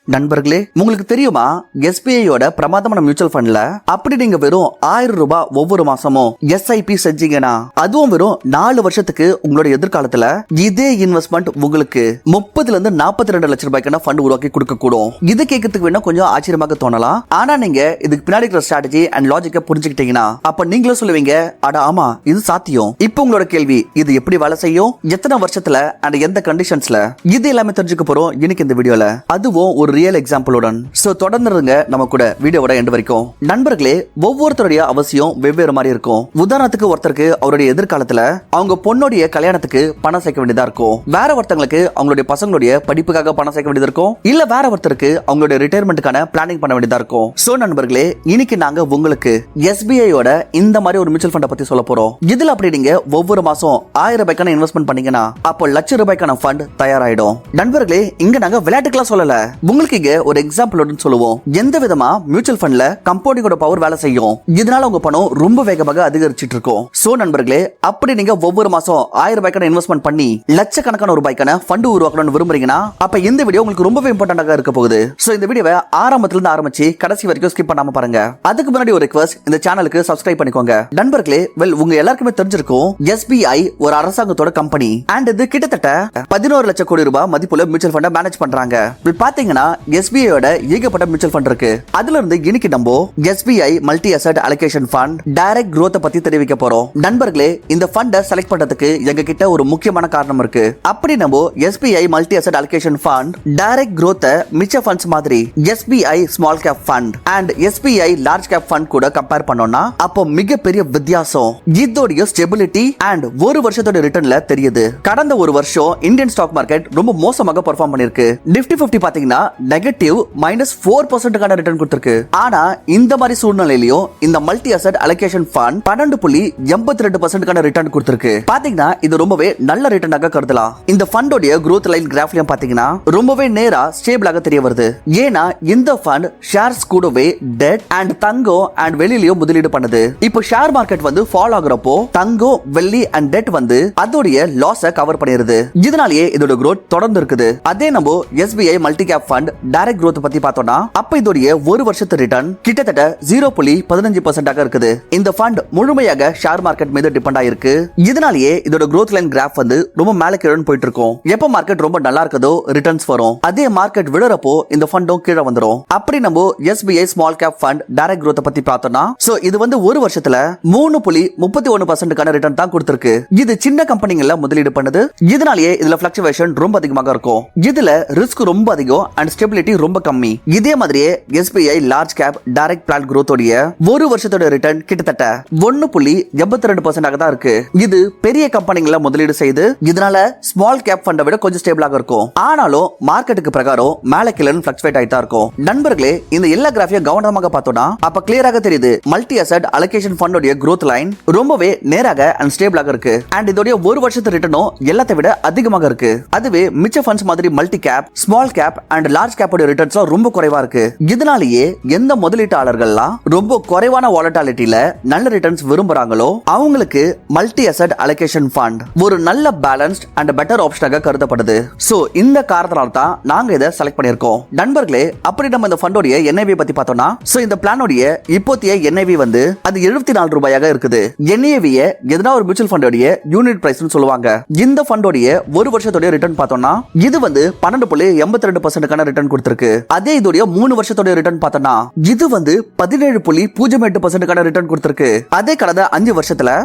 நண்பர்களே, உங்களுக்கு தெரியுமா எஸ்பிஐயோட பிரமாதமான மியூச்சுவல் ஃபண்ட்ல அப்படி நீங்க வெறும் 1000 ரூபாய் ஒவ்வொரு மாசமும் எஸ்ஐபி செஞ்சீங்கன்னா அதுவும் வெறும் 4 வருஷத்துக்கு உங்களோட எதிர்காலத்துல இதே இன்வெஸ்ட்மெண்ட் உங்களுக்கு 30 இருந்து 42 லட்சம் ரூபாய்க்கான ஃபண்ட் உருவாக்கி கொடுக்க கூடும். இது கேட்கறதுக்கு வேணா கொஞ்சம் ஆச்சரியமாக தோணலாம். ஆனா நீங்க இதுக்கு பின்னாடி இருக்கிற ஸ்ட்ராட்டஜி அண்ட் லாஜிக்க புரிஞ்சுக்கிட்டீங்கன்னா அப்ப நீங்களும் சொல்லுவீங்க, அட ஆமா இது சாத்தியம். இப்போ உங்களோட கேள்வி, இது எப்படி வேலை செய்யும், எத்தனை வருஷத்துல அண்ட் எந்த கண்டிஷன்ஸ்ல, இது எல்லாமே தெரிஞ்சுக்க போறோம் இன்னைக்கு இந்த வீடியோல. அதுவும் ஒரு ரியல் எக்ஸாம்பிளுடன். சோ தொடர்ந்துருங்க நம்ம கூட வீடியோவோட எண்ட் வரைக்கும். நண்பர்களே, ஒவ்வொருத்தருடைய அவசியம் வெவ்வேறு மாதிரி இருக்கும். உதாரணத்துக்கு ஒருத்தருக்கு அவருடைய எதிர்காலத்துல அவங்க பொண்ணுடைய கல்யாணத்துக்கு பணம் சேர்க்க வேண்டியதா இருக்கும். வேற ஒருத்தங்களுக்கு அவங்களுடைய பசங்களுடைய படிப்புக்காக பணம் சேர்க்க வேண்டியதா இருக்கும். இல்ல வேற ஒருத்தருக்கு அவங்களுடைய ரிட்டையர்மெண்ட்டுக்கான பிளானிங் பண்ண வேண்டியதா இருக்கும். சோ நண்பர்களே, இன்னைக்கு நாங்க உங்களுக்கு எஸ்பிஐயோட இந்த மாதிரி ஒரு மியூச்சுவல் ஃபண்டை பத்தி சொல்ல போறோம். இதுல அப்படி நீங்க ஒவ்வொரு மாசம் 1000 ரூபாய்க்கான இன்வெஸ்ட்மெண்ட் பண்ணீங்கன்னா அப்போ லட்ச ரூபாய்க்கான ஃபண்ட் தயாராயிடும். நண்பர்களே, இங்க நாங்க விளையாட்டுக்கெல்லாம் சொல்லல, உங்களுக்கு இங்க ஒரு எக்ஸாம்பிள் சொல்லுவோம். எந்த விதமா மியூச்சுவல் ஃபண்ட்ல கம்பவுண்டிங்கோட பவர் வேலை செய்யும், இதனால உங்க பணம் ரொம்ப வேகமாக அதிகரிச்சிட்டு இருக்கும். சோ நண்பர்களே, அப்படி நீங்க ஒவ்வொரு மாசம் 1000 ரூபாய்க்கான இன்வெஸ்ட்மெண்ட் பண்ணி லட்சக்கணக்கான ரூபாய்க்கான ஃபண்ட் உருவாக்கணும்னு விரும்புறீங்கன்னா அப்ப இந்த வீடியோ உங்களுக்கு ரொம்பவே இம்பார்ட்டன்டாக இருக்க போகுது. சோ இந்த வீடியோவை ஆரம்பத்துல இருந்து ஆரம்பிச்சு கடைசி வரைக்கும் ஸ்கிப் பண்ணாம பாருங்க. அதுக்கு முன்னாடி ஒரு ரிக்வெஸ்ட், இந்த சேனலுக்கு சப்ஸ்கிரைப் பண்ணிக்கோங்க. நண்பர்களே, உங்க எல்லாருக்குமே தெரிஞ்சிருக்கும் எஸ்பிஐ ஒரு அரசாங்கத்தோட கம்பெனி அண்ட் இது கிட்டத்தட்ட 11 லட்சம் கோடி ரூபாய் மதிப்புள்ள மியூச்சுவல் ஃபண்டை மேனேஜ் பண்றாங்க. பாத்தீங்கன்னா எஸ்பிஐயோட ஏகப்பட்ட மியூச்சுவல் ஃபண்ட் இருக்கு. அதுல இருந்து இன்னைக்கு நம்ம SBI multi asset allocation fund direct growth பத்தி தெரிவிக்க போறோம். நண்பர்களே, இந்த ஃபண்டை செலக்ட் பண்றதுக்கு எங்க கிட்ட ஒரு முக்கியமான காரணம் இருக்கு. அப்படி நம்ம SBI multi asset allocation fund direct growth மிச்ச ஃபண்ட்ஸ் மாதிரி SBI small cap fund and SBI large cap fund கூட கம்பேர் பண்ணோம்னா அப்போ மிகப்பெரிய வித்தியாசம் இதோட ஸ்டெபிலிட்டி அண்ட் ஒரு வருஷத்தோட ரிட்டர்ன்ல தெரியுது. கடந்த ஒரு வருஷம் இந்தியன் ஸ்டாக் மார்க்கெட் ரொம்ப மோசமாக பெர்ஃபார்ம் பண்ணிருக்கு. நிஃப்டி 50 பாத்தீங்கன்னா நெகட்டிவ் -4% ரிட்டர்ன் கொடுத்திருக்கு. ஆனா இந்த மாதிரி சூழ்நிலையிலும் இந்த multi asset allocation fund 12.82% return கொடுத்திருக்கு. பாத்தீங்கன்னா இது ரொம்பவே நல்ல ரிட்டர்னாக கருதலாம். இந்த ஃபண்டோட growth லைன் கிராஃப்லயும் பாத்தீங்கன்னா ரொம்பவே நேரா ஸ்டேபிளாக தெரிய வருது. ஏன்னா இந்த ஃபண்ட் ஷேர்ஸ் கூடவே டெட் அண்ட் தங்கம் அண்ட் வெள்ளியிலயும் முதலீடு பண்ணுது. இப்போ ஷேர் மார்க்கெட் வந்து ஃபால் ஆகுறப்போ தங்கம், வெள்ளி அண்ட் டெட் வந்து அதோடைய லாஸை கவர் பண்ணிருது. இதனாலேயே இதோட growth தொடர்ந்து இருக்குது. அதே நம்ம SBI multi cap fund direct growth பத்தி பார்த்தோம்னா அப்ப இதோடைய ஒரு வருஷத்து ரிட்டர்ன் கிட்டத்தட்ட 0.15% இருக்குது. இந்த ஃபண்ட் முழுமையாக ஷேர் மார்க்கெட் மீது டிபெண்ட் ஆயிருக்கு. இதனாலேயே இதோட growth லைன் கிராஃப் வந்து ரொம்ப மேல கீழே போயிட்டு இருக்கும். எப்ப மார்க்கெட் ரொம்ப நல்லா இருக்குதோ ரிட்டர்ன்ஸ் வரும். அதே மார்க்கெட் விழறப்போ இந்த ஃபண்டும் கீழே வந்துரும். அப்படி நம்ம SBI small cap fund direct growth பத்தி பார்த்தோம்னா சோ இது வந்து ஒரு வருஷத்துல 3.31% ரிட்டர்ன் தான் கொடுத்திருக்கு. இது சின்ன கம்பெனிகள்ல முதலீடு பண்ணுது. இதனாலேயே இதுல பிளக்சுவேஷன் ரொம்ப அதிகமாக இருக்கும். இதுல ரிஸ்க் ரொம்ப அதிகம் அண்ட் ஸ்டெபிலிட்டி ரொம்ப கம்மி. இதே மாதிரியே SBI large cap direct plan growth உடைய ஒரு வருஷத்தோட ரிட்டர்ன் கிட்டத்தட்ட 1.82% தான் இருக்கு. இது பெரிய கம்பெனிகள முதலீடு செய்து இதனால ஸ்மால் கேப் ஃபண்டை விட கொஞ்சம் ஸ்டேபிளாக இருக்கும். ஆனாலும் மார்க்கெட்டுக்கு பிரகாரம் மேல கீழே ஃபிளக்சுவேட் ஆயிட்டா இருக்கும். நண்பர்களே, இந்த எல்லா கிராஃபையும் கவனமாக பார்த்தோம்னா அப்ப கிளியராக தெரியுது மல்டி அசெட் அலோகேஷன் ஃபண்டோட growth லைன் ரொம்பவே நேராக அண்ட் ஸ்டேபிளாக இருக்கு. அண்ட் இதோட ஒரு வருஷத்து ரிட்டர்னும் எல்லாத்தை விட அதிகமாக இருக்கு. அதுவே மிச்ச ஃபண்ட்ஸ் மாதிரி multi cap, small cap and large கேப்போட ரிட்டர்ன்ஸ் ரொம்ப குறைவா இருக்கு. இதனாலேயே எந்த முதலீட்டாளர்கள்லாம் ரொம்ப குறைவான வாலட்டாலிட்டில நல்ல ரிட்டர்ன்ஸ் விரும்புறாங்களோ அவங்களுக்கு மல்டி அசெட் அலோகேஷன் ஃபண்ட் ஒரு நல்ல பேலன்ஸ்ட் அண்ட் பெட்டர் ஆப்ஷனாக கருதப்படுது. சோ இந்த காரணத்தால தான் நாங்க இதை செலக்ட் பண்ணிருக்கோம். நண்பர்களே, அப்படி நம்ம இந்த ஃபண்டோட என்ஐவி பத்தி பார்த்தோம்னா சோ இந்த பிளானோட இப்போதைய என்ஐவி வந்து அது 74 ரூபாயாக இருக்குது. என்ஐவிய எதனா ஒரு மியூச்சுவல் ஃபண்டோட யூனிட் பிரைஸ்னு சொல்லுவாங்க. இந்த ஃபண்டோட ஒரு வருஷத்தோட ரிட்டர்ன் பார்த்தோம்னா இது வந்து 12.82% ரிட்டர்ன் கொடுத்திருக்கு. அதே இதோட 3 வருஷத்தோட ரிட்டர்ன் பார்த்தோம்னா இது வந்து 17.08% ரிட்டர்ன் கொடுத்திருக்கு. அதே கடந்த 5 வருஷத்துல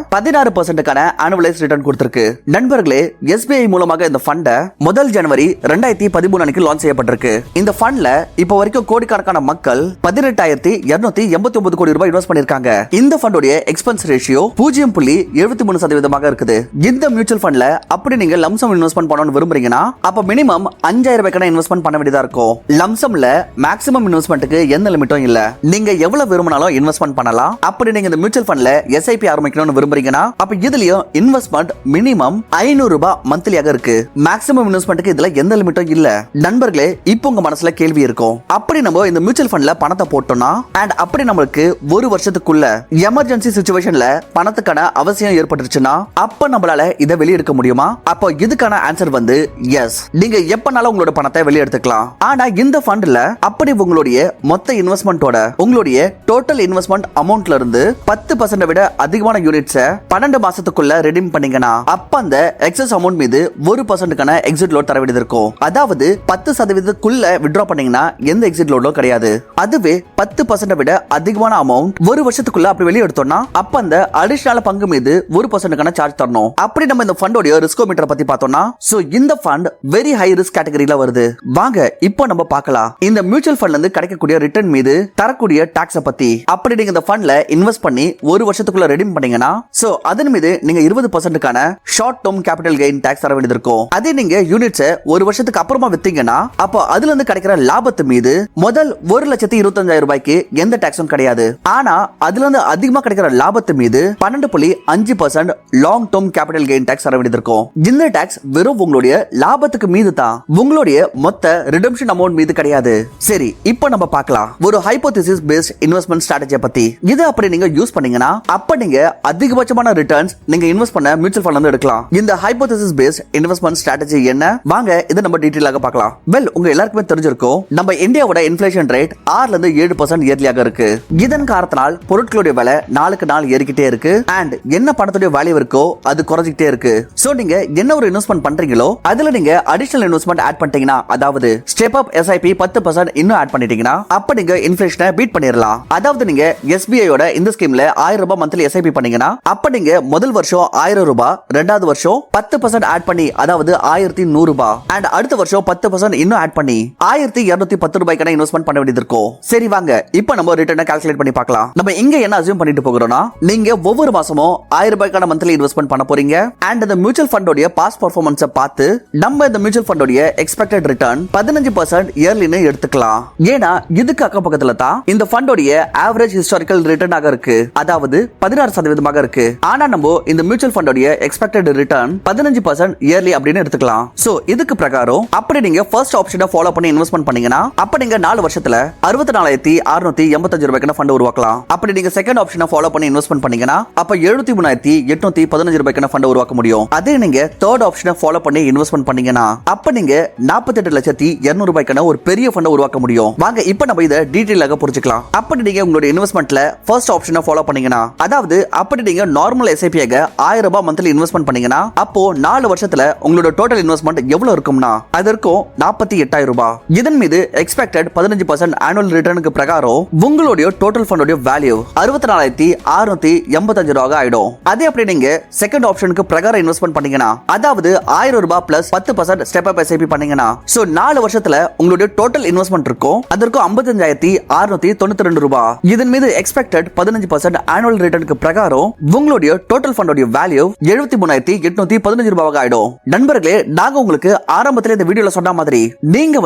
16% ஆனுவலைஸ் ரிட்டர்ன் கொடுத்திருக்கு. நண்பர்களே, எஸ்பிஐ மூலமாக இந்த ஃபண்டை முதல் ஜனவரி 2013 அன்னைக்கு லான்ச் செய்யப்பட்டிருக்கு. இந்த ஃபண்ட்ல இப்ப வரைக்கும் கோடிக்கணக்கான மக்கள் 18,289 கோடி ரூபாய் இன்வெஸ்ட் பண்ணிருக்காங்க. இந்த ஃபண்டோட எக்ஸ்பென்ஸ் ரேஷியோ 0.73% இருக்குது. இந்த மியூச்சுவல் ஃபண்ட்ல அப்படி நீங்க லம்சம் இன்வெஸ்ட்மெண்ட் பண்ணணும்னு விரும்புறீங்கன்னா அப்ப மினிமம் 5000 ரூபாய்க்கான இன்வெஸ்ட்மெண்ட் பண்ண வேண்டியதா இருக்கும். லம்சம்ல மேக்ஸிமம் இன்வெஸ்ட்மென்ட்க்கு எந்த லிமிட்டும் இல்ல. நீங்க எவ்வளவு விரும்பினாலும் இன்வெஸ்ட்மெண்ட் பண்ணலாம். அப்படி நீங்க இந்த மியூச்சுவல் ஃபண்ட்ல எஸ்ஐபி ஆரம்பிக்கணும்னு விரும்புறீங்கன்னா அப்ப இதுலயும் இன்வெஸ்ட்மெண்ட் மினிமம் 500 ரூபாய் மந்த்லியாக இருக்கு. மேக்ஸிமம் இன்வெஸ்ட்மென்ட்க்கு இதுல எந்த லிமிட்டும் இல்ல. நண்பர்களே, இப்போ உங்க மனசுல கேள்வி இருக்கும், அப்படி நம்ம இந்த மியூச்சுவல் ஃபண்ட்ல பணத்தை போட்டோம்னா அண்ட் அப்படி நமக்கு ஒரு வருஷத்துக்குள்ள எமர்ஜென்சி சிச்சுவேஷன்ல பணத்துக்கான அவசியம் ஏற்பட்டுருச்சுன்னா அப்ப நம்மளால இதை வெளியெடுக்க முடியுமா? அப்போ இதுக்கான ஆன்சர் வந்து எஸ். நீங்க எப்பனாலும் உங்களோட பணத்தை வெளியே எடுத்துக்கலாம். ஆனா இந்த ஃபண்ட்ல அப்படி உங்களுடைய மொத்த இன்வெஸ்ட்மெண்டோட உங்களுடைய டோட்டல் இன்வெஸ்ட்மெண்ட் அமௌண்ட்ல இருந்து 10% விட அதிகமான யூனிட்ஸை 12 மாசத்துக்குள்ள ரெடீம் பண்ணீங்கன்னா அப்ப அந்த எக்ஸஸ் அமௌண்ட் மீது 1%க்கான எக்ஸிட் லோட் தர வேண்டியது இருக்கும். அதாவது 10%க்குள்ள வித்ட்ரா பண்ணீங்கன்னா எந்த எக்ஸிட் லோடும் கிடையாது. அதுவே 10% விட அதிகமான அமௌண்ட் ஒரு வருஷத்துக்குள்ள அப்படி வெளியே எடுத்தோம்னா அப்ப அந்த அடிஷனல் பங்கு மீது 1%க்கான சார்ஜ் தரணும். அப்படி நம்ம இந்த ஃபண்டோட ரிஸ்கோமீட்டர் பத்தி பார்த்தோம்னா சோ இந்த ஃபண்ட் வெரி ஹை ரிஸ்க் கேட்டகரியில வருது. வாங்க இப்போ நம்ம பார்க்கலாம் இந்த மியூச்சுவல் ஃபண்ட்ல இருந்து கிடைக்கக்கூடிய ரிட்டர்ன் மீது தரக்கூடிய டாக்ஸ பத்தி. அப்படி நீங்க இந்த ஃபண்ட்ல இன்வெஸ்ட் பண்ணி ஒரு வருஷத்துக்குள்ள ரெடீம் பண்ணீங்கன்னா சோ அதன் மீது நீங்க 20%க்கான short term capital gain tax தர வேண்டியது இருக்கும். அதே நீங்க யூனிட்ஸை ஒரு வருஷத்துக்கு அப்புறமா வித்தீங்கன்னா அப்போ அதுல இருந்து கிடைக்கிற லாபத்து மீது முதல் 1,25,000 ரூபாய்க்கு எந்த டாக்ஸும் கிடையாது. ஆனா அதுல இருந்து அதிகமா கிடைக்கிற லாபத்து மீது 12.5% long term capital gain tax தர வேண்டியது இருக்கும். இந்த டாக்ஸ் வெறும் உங்களுடைய லாபத்துக்கு மீது தான், உங்களுடைய மொத்த ரிடம்ஷன் அமௌண்ட் மீது கிடையாது. சரி, இப்போ நம்ம பார்க்கலாம் ஒரு ஹைபோதீசிஸ் பேஸ்ட் இன்வெஸ்ட்மெண்ட் ஸ்ட்ராட்டஜியை பத்தி. இது அப்படி நீங்க யூஸ் பண்ணீங்கன்னா அப்ப நீங்க அதிகபட்சமான ரிட்டர்ன்ஸ் நீங்க இன்வெஸ்ட் பண்ண மியூச்சுவல் ஃபண்ட்ல இருந்து எடுக்கலாம். இந்த ஹைபோதீசிஸ் பேஸ்ட் இன்வெஸ்ட்மெண்ட் ஸ்ட்ராட்டஜி என்ன, வாங்க இதை நம்ம டீடைலாக பார்க்கலாம். வெல், உங்க எல்லாருக்குமே தெரிஞ்சிருக்கும் நம்ம இந்தியாவோட இன்ஃப்ளேஷன் ரேட் 6 ல இருந்து 7% இயர்லியாக இருக்கு. இதன் காரணத்தினால் பொருட்களுடைய விலை நாளுக்கு நாள் ஏறிக்கிட்டே இருக்கு அண்ட் என்ன பணத்துடைய வேல்யூ இருக்கோ அது குறைஞ்சிட்டே இருக்கு. சோ நீங்க என்ன ஒரு இன்வெஸ்ட்மெண்ட் பண்றீங்களோ அதுல நீங்க அடிஷனல் இன்வெஸ்ட்மெண்ட் ஆட் பண்ணிட்டீங்கன்னா, அதாவது ஸ்டெப் அப் SIP 10% இன்னும் ஆட் பண்ணிட்டீங்கன்னா அப்ப நீங்க இன்ஃப்ளேஷனை பீட் பண்ணிரலாம். அதாவது நீங்க SBI யோட இந்த ஸ்கீம்ல 1000 ரூபாய் மந்த்லி SIP பண்ணீங்கன்னா அப்ப நீங்க முதல் வருஷம் 1000 ரூபாய், இரண்டாவது வருஷம் 10% ஆட் பண்ணி அதாவது 1100 ரூபாய் அண்ட் அடுத்த வருஷம் 10% இன்னும் ஆட் பண்ணி 1210 ரூபாய்க்கான இன்வெஸ்ட்மெண்ட் பண்ண வேண்டியது இருக்கும். சரி, வாங்க இப்போ நம்ம ரிட்டர்னை கால்குலேட் பண்ணி பார்க்கலாம். நம்ம இங்க என்ன அஸ்யூம் பண்ணிட்டு போகிறோம்னா நீங்க ஒவ்வொரு மாசமும் 1000 ரூபாய்க்கான மந்த்லி இன்வெஸ்ட்மெண்ட் பண்ண போறீங்க அண்ட் இந்த மியூச்சுவல் ஃபண்டோட பாஸ்ட் பெர்ஃபார்மன்ஸை பார்த்து நம்ம இந்த மியூச்சுவல் ஃபண்டோட எக்ஸ்பெக்டட் ரிட்டர்ன் 15% இயர்லின்னு எடுத்துக்கலாம். ஏன்னா இதுக்கு அக்க பக்கத்துல தான் இந்த ஃபண்டோட ஆவரேஜ் ஹிஸ்டாரிக்கல் ரிட்டர்ன் ஆக இருக்கு, அதாவது 16% இருக்கு. ஆனா நம்ம இந்த மியூச்சுவல் ஃபண்டோட எக்ஸ்பெக்டட் ரிட்டர்ன் 15% இயர்லி அப்படின்னு எடுத்துக்கலாம். சோ இதுக்கு பிரகாரம் அப்படி நீங்க ஃபர்ஸ்ட் ஆப்ஷனை ஃபாலோ பண்ணி இன்வெஸ்ட்மெண்ட் பண்ணீங்கன்னா அப்ப நீங்க 4 வருஷத்துல 64,685 ரூபாய்க்கான ஃபண்ட் உருவாக்கலாம். அப்படி நீங்க செகண்ட் ஆப்ஷனை ஃபாலோ பண்ணி இன்வெஸ்ட்மெண்ட் பண்ணீங்கன்னா அப்ப 73,815 ரூபாய்க்கான ஃபண்ட் உருவாக்க முடியும். அதே நீங்க தேர்ட் ஆப்ஷனை ஃபாலோ பண்ணி இன்வெஸ்ட்மெண்ட் பண்ணீங்கன்னா அப்ப நீங்க 48,200,000 ரூபாய்க்கான ஒரு பெரிய ஃபண்ட் உருவாக்க முடியும். வாங்க இப்போ நம்ம இதை டீடைலாக புரிஞ்சுக்கலாம். அப்படி நீங்க உங்களுடைய இன்வெஸ்ட்மெண்ட்ல ஃபர்ஸ்ட் ஆப்ஷனை ஃபாலோ பண்ணீங்கன்னா, அதாவது அப்படி நீங்க நார்மல் SIP-யாக 1000 ரூபாய் மந்த்லி இன்வெஸ்ட்மெண்ட் பண்ணீங்கன்னா அப்போ 4 வருஷத்துல உங்களோட டோட்டல் இன்வெஸ்ட்மெண்ட் எவ்வளவு இருக்கும்னா அது இருக்கும் 48,000 ரூபாய். இதன் மீது எக்ஸ்பெக்டட் 15% ஆனுவல் ரிட்டர்னுக்கு பிரகாரம் உங்களுடைய டோட்டல் ஃபண்டோட வேல்யூ 64,685 ரூபாய் ஆயிடும். அதே அப்படி நீங்க செகண்ட் ஆப்ஷனுக்கு பிரகாரம் இன்வெஸ்ட்மெண்ட் பண்ணீங்கன்னா, அதாவது 1000 ரூபாய் பிளஸ் 10% ஸ்டெப் அப் SIP பண்ணீங்கன்னா சோ 4 வருஷத்துல உங்களுடைய டோட்டல் இன்வெஸ்ட்மெண்ட் இருக்கும் அதற்கு 55,692 ரூபாய். இதன் மீது எக்ஸ்பெக்டட் 15% ஆனுவல் ரிட்டர்னுக்கு பிரகாரம் உங்களுடைய டோட்டல் ஃபண்டோட வேல்யூ 73,815 ரூபாய் ஆயிடும். நண்பர்களே, நாங்க உங்களுக்கு ஆரம்பத்தில் இந்த வீடியோல சொன்ன மாதிரி நீங்க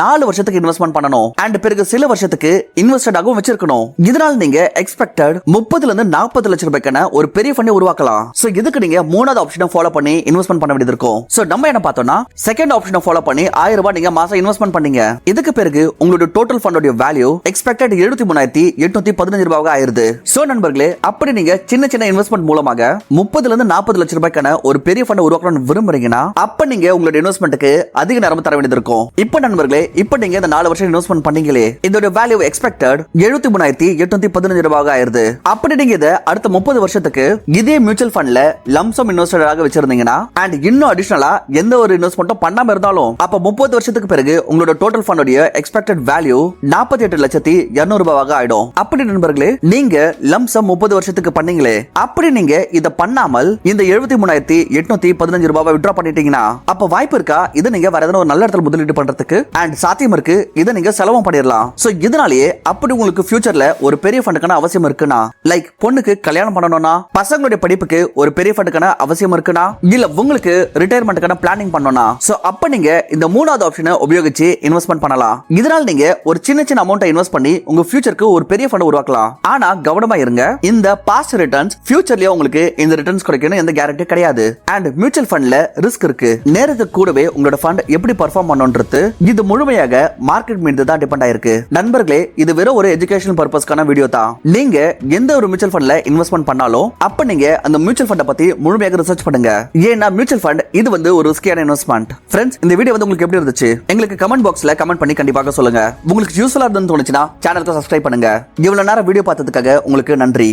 4 வருஷத்துக்கு இன்வெஸ்ட்மெண்ட் பண்ணணும் அண்ட் பிறகு சில வருஷத்துக்கு இன்வெஸ்டட் ஆகவும் வச்சிருக்கணும். இதனால நீங்க எக்ஸ்பெக்டட் 30 ல இருந்து 40 லட்சம் ரூபாய்க்கான ஒரு பெரிய ஃபண்டை உருவாக்கலாம். சோ இதுக்கு நீங்க மூணாவது ஆப்ஷனை ஃபாலோ பண்ணி இன்வெஸ்ட்மெண்ட் பண்ண வேண்டியது இருக்கும். சோ நம்ம என்ன பார்த்தோம்னா செகண்ட் ஆப்ஷனை ஃபாலோ பண்ணி 1000 ரூபாய் நீங்க மாசம் இன்வெஸ்ட்மெண்ட் பண்ணீங்க. இதுக்கு பிறகு உங்களுடைய டோட்டல் ஃபண்டோட வேல்யூ எக்ஸ்பெக்டட் 73,815 ரூபாய் ஆயிருது. சோ நண்பர்களே, அப்படி நீங்க சின்ன சின்ன இன்வெஸ்ட்மெண்ட் மூலமாக 30 ல இருந்து 40 லட்சம் ரூபாய்க்கான ஒரு பெரிய ஃபண்டை உருவாக்கணும்னு விரும்புறீங்கன்னா அப்ப நீங்க உங்களுடைய இன்வெஸ்ட்மெண்ட்டுக்கு அதிக நேரம் தர வேண்டியது இருக்கும். இப்போ நண்பர்களே, இப்போ நீங்க இந்த 4 வருஷம் இன்வெஸ்ட்மெண்ட் பண்ணீங்களே, இதோட வேல்யூ எக்ஸ்பெக்டட் 73,815 ரூபாய் ஆயிருது. அப்படி நீங்க இதை அடுத்த 30 வருஷத்துக்கு இதே மியூச்சுவல் ஃபண்ட்ல லம்சம் இன்வெஸ்டராக வச்சிருந்தீங்கன்னா அண்ட் இன்னும் அடிஷனலா எந்த ஒரு இன்வெஸ்ட்மெண்ட்டும் பண்ணாம இருந்தாலும் அப்ப 30 வருஷத்துக்கு பிறகு உங்களோட டோட்டல் ஃபண்டோட எக்ஸ்பெக்டட் வேல்யூ 48,200,000 ரூபாய் ஆயிடும். அப்படி நண்பர்களே, நீங்க லம்சம் 30 வருஷத்துக்கு பண்ணீங்களே, அப்படி நீங்க இதை பண்ணாமல் இந்த 73,815 ரூபாய் வித்ட்ரா பண்ணிட்டீங்கன்னா அப்ப வாய்ப்பு இருக்கா இதை நீங்க வேற ஏதாவது ஒரு நல்ல இடத்துல முதலீடு பண்றதுக்கு அண்ட் சாத்தியம் இருக்கு இதை நீங்க செலவும் பண்ணிடலாம். சோ இதனாலேயே அப்படி உங்களுக்கு ஃபியூச்சர்ல ஒரு பெரிய ஃபண்டுக்கான அவசியம் இருக்குன்னா, லைக் பொண்ணுக்கு கல்யாணம் பண்ணணும்னா, பசங்களுடைய படிப்புக்கு ஒரு பெரிய ஃபண்டுக்கான அவசியம் இருக்குன்னா, இல்ல உங்களுக்கு ரிட்டையர்மெண்ட்டுக்கான பிளானிங் பண்ணணும்னா, சோ அப்ப நீங்க இந்த மூணாவது ஆப்ஷனை உபயோகிச்சு இன்வெஸ்ட்மெண்ட் பண்ணலாம். இதனால நீங்க ஒரு சின்ன சின்ன அமௌண்ட்டை இன்வெஸ்ட் பண்ணி உங்க ஃபியூச்சருக்கு ஒரு பெரிய ஃபண்ட் உருவாக்கலாம். ஆனா கவனமா இருங்க, இந்த பாஸ்ட் ரிட்டர்ன்ஸ் ஃபியூச்சர்லயே உங்களுக்கு இந்த ரிட்டர்ன்ஸ் கிடைக்கணும் எந்த கேரண்டி கிடையாது. அண்ட் மியூச்சுவல் ஃபண்ட்ல ரிஸ்க் இருக்கு. நேரத்துக்கு கூடவே உங்களோட ஃபண்ட் எப்படி பெர்ஃபார்ம் பண்ணணும்ன்றது இது முழுமையாக மார்க்கெட் மீது தான் டிபெண்ட் ஆயிருக்கு. நண்பர்களே, இது வெறும் ஒரு எஜுகேஷனல் பர்பஸ்க்கான வீடியோ தான். நீங்க எந்த ஒரு மியூச்சுவல் ஃபண்ட்ல இன்வெஸ்ட்மெண்ட் பண்ணாலும் அப்ப நீங்க அந்த மியூச்சுவல் ஃபண்டை பத்தி முழுமையாக ரிசர்ச் பண்ணுங்க. ஏன்னா மியூச்சுவல் ஃபண்ட் இது ஒரு ரிஸ்கியான இன்வெஸ்ட்மெண்ட். ஃப்ரெண்ட்ஸ், இந்த வீடியோ உங்களுக்கு எப்படி இருந்துச்சு எங்களுக்கு கமெண்ட் பாக்ஸ்ல கமெண்ட் பண்ணி கண்டிப்பாக சொல்லுங்க. உங்களுக்கு யூஸ்ஃபுல்லா இருந்துன்னு தோணுச்சுன்னா சேனலுக்கு சப்ஸ்கிரைப் பண்ணுங்க. இவ்வளவு நேரம் வீடியோ பார்த்ததுக்காக உங்களுக்கு நன்றி.